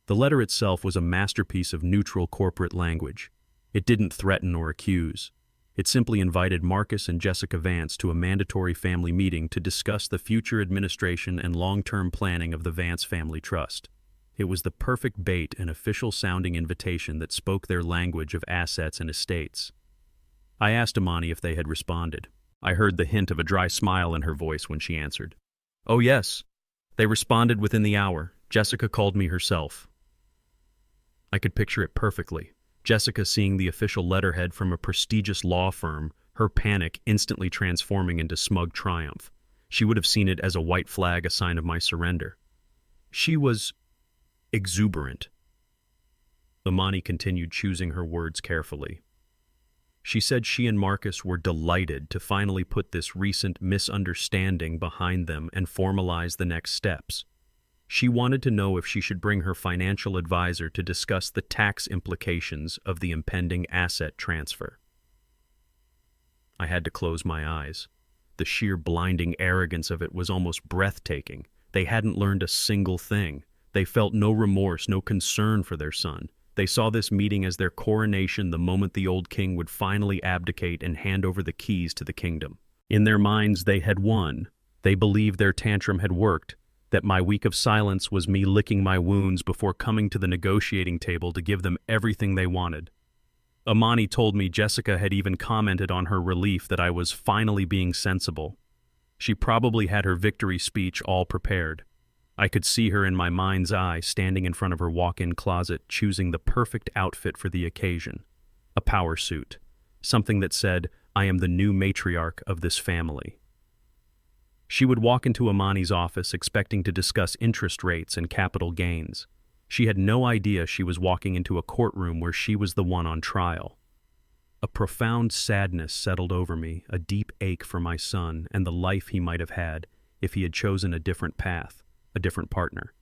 The letter itself was a masterpiece of neutral corporate language. It didn't threaten or accuse. It simply invited Marcus and Jessica Vance to a mandatory family meeting to discuss the future administration and long-term planning of the Vance Family Trust. It was the perfect bait and official-sounding invitation that spoke their language of assets and estates. I asked Amani if they had responded. I heard the hint of a dry smile in her voice when she answered. "Oh yes, they responded within the hour. Jessica called me herself." I could picture it perfectly. Jessica seeing the official letterhead from a prestigious law firm, her panic instantly transforming into smug triumph. She would have seen it as a white flag, a sign of my surrender. She was exuberant. Amani continued, choosing her words carefully. She said she and Marcus were delighted to finally put this recent misunderstanding behind them and formalize the next steps. She wanted to know if she should bring her financial advisor to discuss the tax implications of the impending asset transfer. I had to close my eyes. The sheer blinding arrogance of it was almost breathtaking. They hadn't learned a single thing. They felt no remorse, no concern for their son. They saw this meeting as their coronation, the moment the old king would finally abdicate and hand over the keys to the kingdom. In their minds, they had won. They believed their tantrum had worked, that my week of silence was me licking my wounds before coming to the negotiating table to give them everything they wanted. Amani told me Jessica had even commented on her relief that I was finally being sensible. She probably had her victory speech all prepared. I could see her in my mind's eye, standing in front of her walk-in closet, choosing the perfect outfit for the occasion. A power suit. Something that said, "I am the new matriarch of this family." She would walk into Amani's office expecting to discuss interest rates and capital gains. She had no idea she was walking into a courtroom where she was the one on trial. A profound sadness settled over me, a deep ache for my son and the life he might have had if he had chosen a different path, a different partner.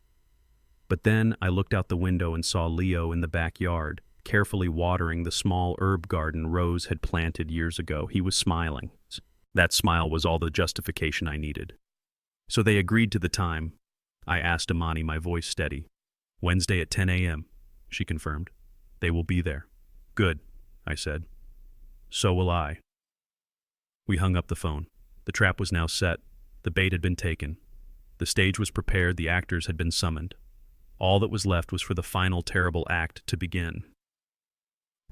But then I looked out the window and saw Leo in the backyard, carefully watering the small herb garden Rose had planted years ago. He was smiling. That smile was all the justification I needed. "So they agreed to the time?" I asked Amani, my voice steady. "Wednesday at 10 a.m., she confirmed. "They will be there." "Good," I said. "So will I." We hung up the phone. The trap was now set. The bait had been taken. The stage was prepared, the actors had been summoned. All that was left was for the final terrible act to begin.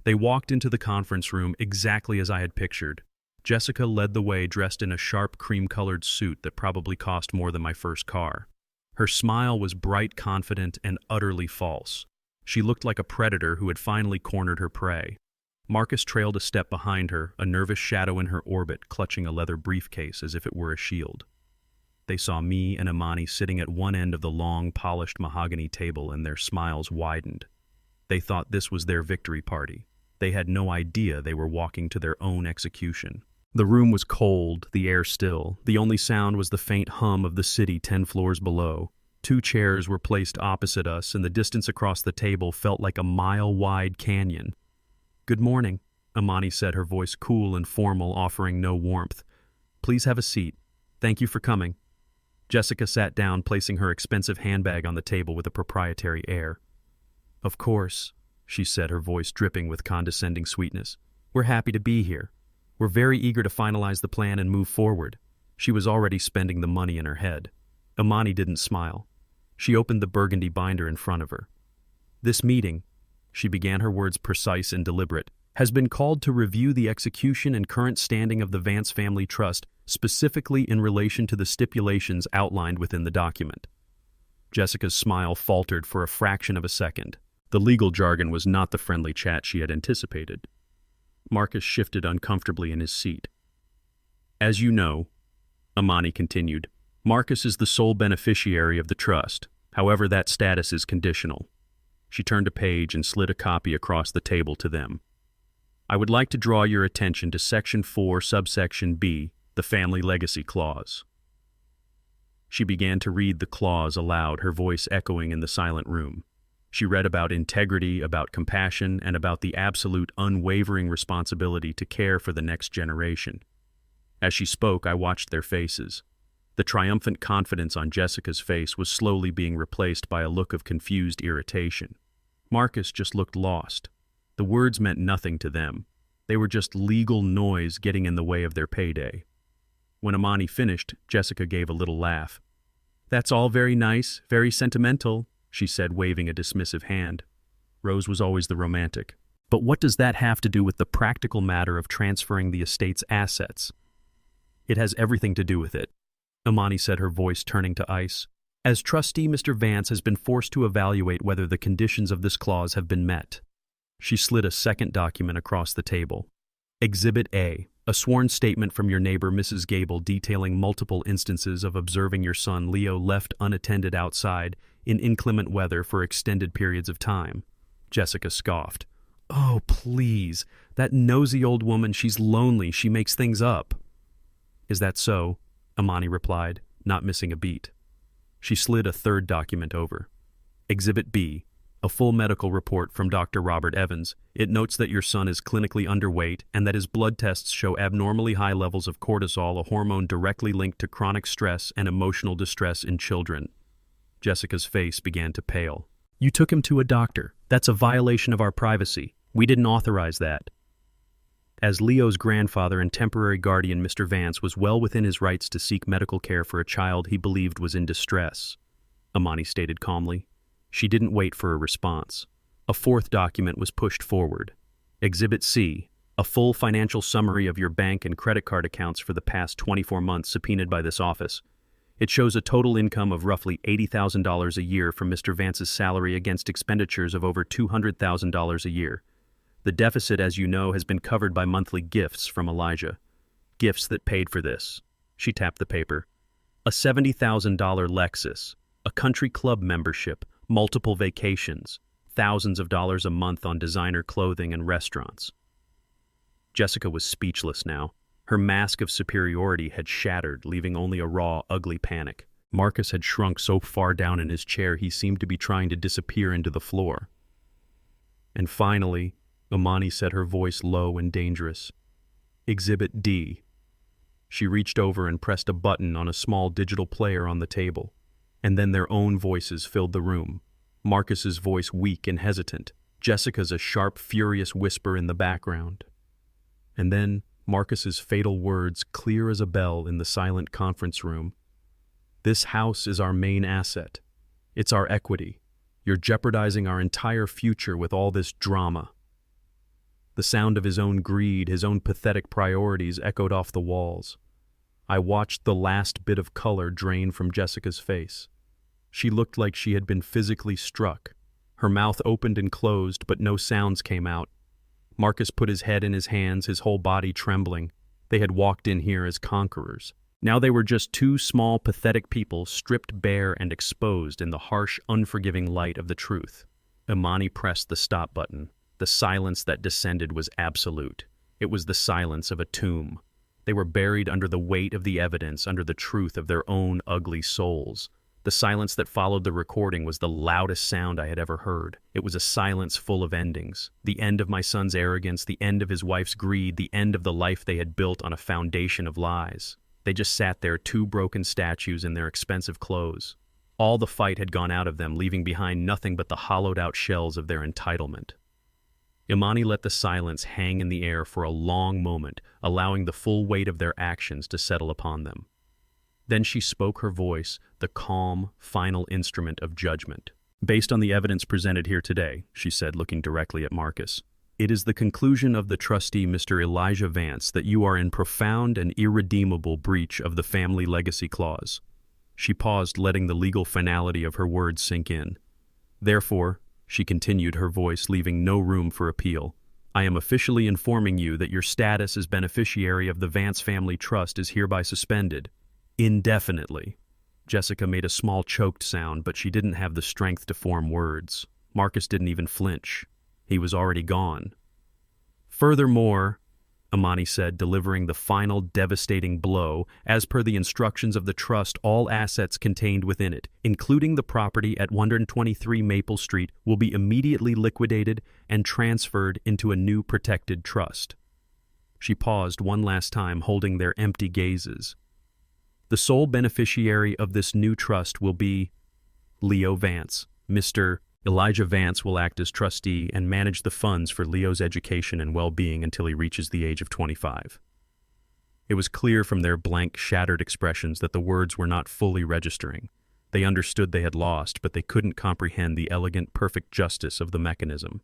They walked into the conference room exactly as I had pictured. Jessica led the way, dressed in a sharp cream-colored suit that probably cost more than my first car. Her smile was bright, confident, and utterly false. She looked like a predator who had finally cornered her prey. Marcus trailed a step behind her, a nervous shadow in her orbit, clutching a leather briefcase as if it were a shield. They saw me and Amani sitting at one end of the long, polished mahogany table, and their smiles widened. They thought this was their victory party. They had no idea they were walking to their own execution. The room was cold, the air still. The only sound was the faint hum of the city 10 floors below. 2 chairs were placed opposite us, and the distance across the table felt like a mile-wide canyon. "Good morning," Amani said, her voice cool and formal, offering no warmth. "Please have a seat. Thank you for coming." Jessica sat down, placing her expensive handbag on the table with a proprietary air. "Of course," she said, her voice dripping with condescending sweetness. "We're happy to be here. We're very eager to finalize the plan and move forward." She was already spending the money in her head. Amani didn't smile. She opened the burgundy binder in front of her. "This meeting," she began, her words precise and deliberate, "has been called to review the execution and current standing of the Vance Family Trust, specifically in relation to the stipulations outlined within the document." Jessica's smile faltered for a fraction of a second. The legal jargon was not the friendly chat she had anticipated. Marcus shifted uncomfortably in his seat. "As you know," Amani continued, Marcus is the sole beneficiary of the trust. However, that status is conditional. She turned a page and slid a copy across the table to them. I would like to draw your attention to Section 4, subsection B, the Family Legacy Clause. She began to read the clause aloud, her voice echoing in the silent room. She read about integrity, about compassion, and about the absolute, unwavering responsibility to care for the next generation. As she spoke, I watched their faces. The triumphant confidence on Jessica's face was slowly being replaced by a look of confused irritation. Marcus just looked lost. The words meant nothing to them. They were just legal noise getting in the way of their payday. When Amani finished, Jessica gave a little laugh. "That's all very nice, very sentimental," she said, waving a dismissive hand. Rose was always the romantic. "But what does that have to do with the practical matter of transferring the estate's assets?" "It has everything to do with it," Amani said, her voice turning to ice. "As trustee, Mr. Vance has been forced to evaluate whether the conditions of this clause have been met." She slid a second document across the table. Exhibit A, a sworn statement from your neighbor, Mrs. Gable, detailing multiple instances of observing your son, Leo, left unattended outside in inclement weather for extended periods of time. Jessica scoffed. "Oh, please. That nosy old woman, she's lonely. She makes things up." "Is that so?" Amani replied, not missing a beat. She slid a third document over. Exhibit B, a full medical report from Dr. Robert Evans. It notes that your son is clinically underweight and that his blood tests show abnormally high levels of cortisol, a hormone directly linked to chronic stress and emotional distress in children. Jessica's face began to pale. "You took him to a doctor. That's a violation of our privacy. We didn't authorize that." As Leo's grandfather and temporary guardian, Mr. Vance was well within his rights to seek medical care for a child he believed was in distress, Amani stated calmly. She didn't wait for a response. A fourth document was pushed forward. Exhibit C, a full financial summary of your bank and credit card accounts for the past 24 months subpoenaed by this office. It shows a total income of roughly $80,000 a year from Mr. Vance's salary against expenditures of over $200,000 a year. The deficit, as you know, has been covered by monthly gifts from Elijah. Gifts that paid for this. She tapped the paper. A $70,000 Lexus, a country club membership, multiple vacations, thousands of dollars a month on designer clothing and restaurants. Jessica was speechless now. Her mask of superiority had shattered, leaving only a raw, ugly panic. Marcus had shrunk so far down in his chair he seemed to be trying to disappear into the floor. And finally, Amani said, her voice low and dangerous. Exhibit D. She reached over and pressed a button on a small digital player on the table, and then their own voices filled the room. Marcus's voice weak and hesitant, Jessica's a sharp, furious whisper in the background. And then Marcus's fatal words, clear as a bell in the silent conference room. "This house is our main asset. It's our equity. You're jeopardizing our entire future with all this drama." The sound of his own greed, his own pathetic priorities echoed off the walls. I watched the last bit of color drain from Jessica's face. She looked like she had been physically struck. Her mouth opened and closed, but no sounds came out. Marcus put his head in his hands, his whole body trembling. They had walked in here as conquerors. Now they were just two small, pathetic people, stripped bare and exposed in the harsh, unforgiving light of the truth. Amani pressed the stop button. The silence that descended was absolute. It was the silence of a tomb. They were buried under the weight of the evidence, under the truth of their own ugly souls. The silence that followed the recording was the loudest sound I had ever heard. It was a silence full of endings. The end of my son's arrogance, the end of his wife's greed, the end of the life they had built on a foundation of lies. They just sat there, two broken statues in their expensive clothes. All the fight had gone out of them, leaving behind nothing but the hollowed-out shells of their entitlement. Imani let the silence hang in the air for a long moment, allowing the full weight of their actions to settle upon them. Then she spoke, her voice, the calm, final instrument of judgment. "Based on the evidence presented here today," she said, looking directly at Marcus, "it is the conclusion of the trustee, Mr. Elijah Vance, that you are in profound and irredeemable breach of the family legacy clause." She paused, letting the legal finality of her words sink in. "Therefore," she continued, her voice leaving no room for appeal, "I am officially informing you that your status as beneficiary of the Vance Family Trust is hereby suspended, indefinitely." Jessica made a small choked sound, but she didn't have the strength to form words. Marcus didn't even flinch. He was already gone. Furthermore, Amani said, delivering the final devastating blow, as per the instructions of the trust, all assets contained within it, including the property at 123 Maple Street, will be immediately liquidated and transferred into a new protected trust. She paused one last time, holding their empty gazes. The sole beneficiary of this new trust will be Leo Vance. Mr. Elijah Vance will act as trustee and manage the funds for Leo's education and well-being until he reaches the age of 25. It was clear from their blank, shattered expressions that the words were not fully registering. They understood they had lost, but they couldn't comprehend the elegant, perfect justice of the mechanism.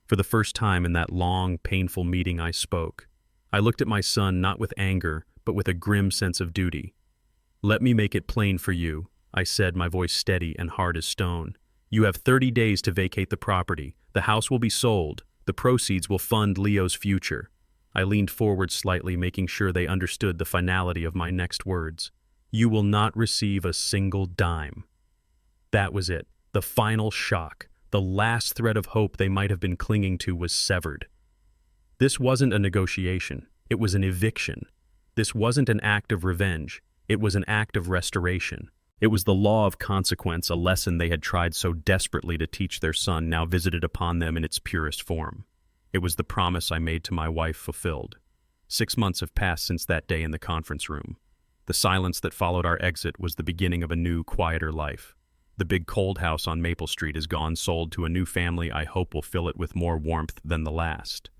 For the first time in that long, painful meeting, I spoke. I looked at my son not with anger, but with a grim sense of duty. "Let me make it plain for you," I said, my voice steady and hard as stone. "You have 30 days to vacate the property. The house will be sold. The proceeds will fund Leo's future." I leaned forward slightly, making sure they understood the finality of my next words. "You will not receive a single dime." That was it. The final shock. The last thread of hope they might have been clinging to was severed. This wasn't a negotiation. It was an eviction. This wasn't an act of revenge. It was an act of restoration. It was the law of consequence, a lesson they had tried so desperately to teach their son, now visited upon them in its purest form. It was the promise I made to my wife fulfilled. 6 months have passed since that day in the conference room. The silence that followed our exit was the beginning of a new, quieter life. The big cold house on Maple Street is gone, sold to a new family I hope will fill it with more warmth than the last.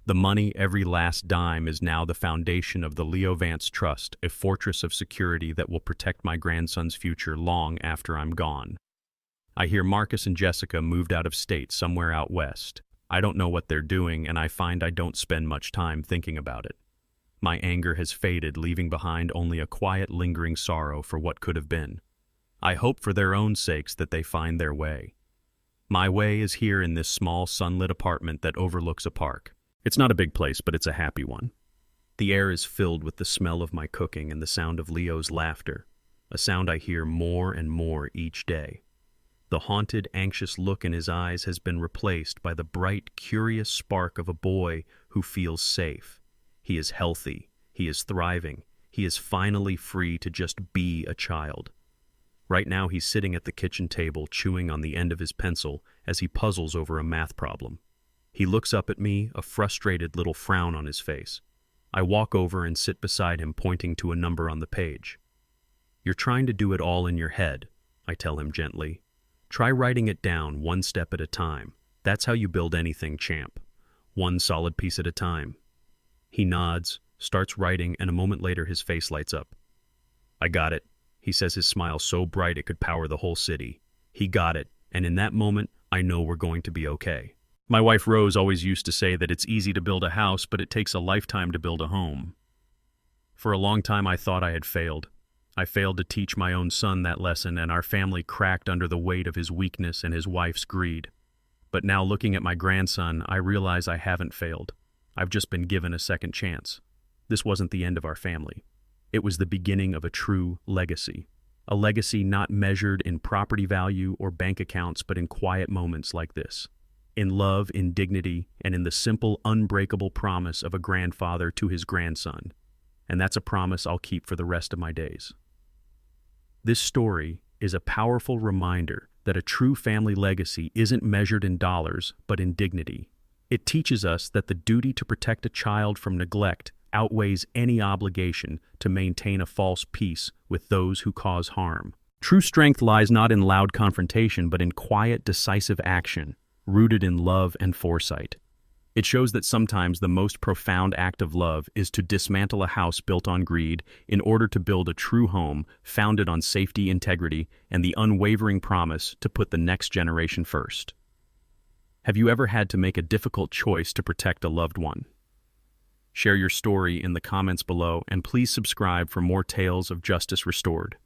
The money, every last dime, is now the foundation of the Leo Vance Trust, a fortress of security that will protect my grandson's future long after I'm gone. I hear Marcus and Jessica moved out of state, somewhere out west. I don't know what they're doing, and I find I don't spend much time thinking about it. My anger has faded, leaving behind only a quiet, lingering sorrow for what could have been. I hope for their own sakes that they find their way. My way is here in this small, sunlit apartment that overlooks a park. It's not a big place, but it's a happy one. The air is filled with the smell of my cooking and the sound of Leo's laughter, a sound I hear more and more each day. The haunted, anxious look in his eyes has been replaced by the bright, curious spark of a boy who feels safe. He is healthy. He is thriving. He is finally free to just be a child. Right now he's sitting at the kitchen table, chewing on the end of his pencil as he puzzles over a math problem. He looks up at me, a frustrated little frown on his face. I walk over and sit beside him, pointing to a number on the page. "You're trying to do it all in your head," I tell him gently. "Try writing it down one step at a time. That's how you build anything, champ. One solid piece at a time." He nods, starts writing, and a moment later his face lights up. "I got it," he says, his smile so bright it could power the whole city. He got it, and in that moment, I know we're going to be okay. My wife Rose always used to say that it's easy to build a house, but it takes a lifetime to build a home. For a long time I thought I had failed. I failed to teach my own son that lesson, and our family cracked under the weight of his weakness and his wife's greed. But now, looking at my grandson, I realize I haven't failed. I've just been given a second chance. This wasn't the end of our family. It was the beginning of a true legacy. A legacy not measured in property value or bank accounts, but in quiet moments like this. In love, in dignity, and in the simple, unbreakable promise of a grandfather to his grandson. And that's a promise I'll keep for the rest of my days. This story is a powerful reminder that a true family legacy isn't measured in dollars, but in dignity. It teaches us that the duty to protect a child from neglect outweighs any obligation to maintain a false peace with those who cause harm. True strength lies not in loud confrontation, but in quiet, decisive action, rooted in love and foresight. It shows that sometimes the most profound act of love is to dismantle a house built on greed in order to build a true home founded on safety, integrity, and the unwavering promise to put the next generation first. Have you ever had to make a difficult choice to protect a loved one? Share your story in the comments below, and please subscribe for more tales of justice restored.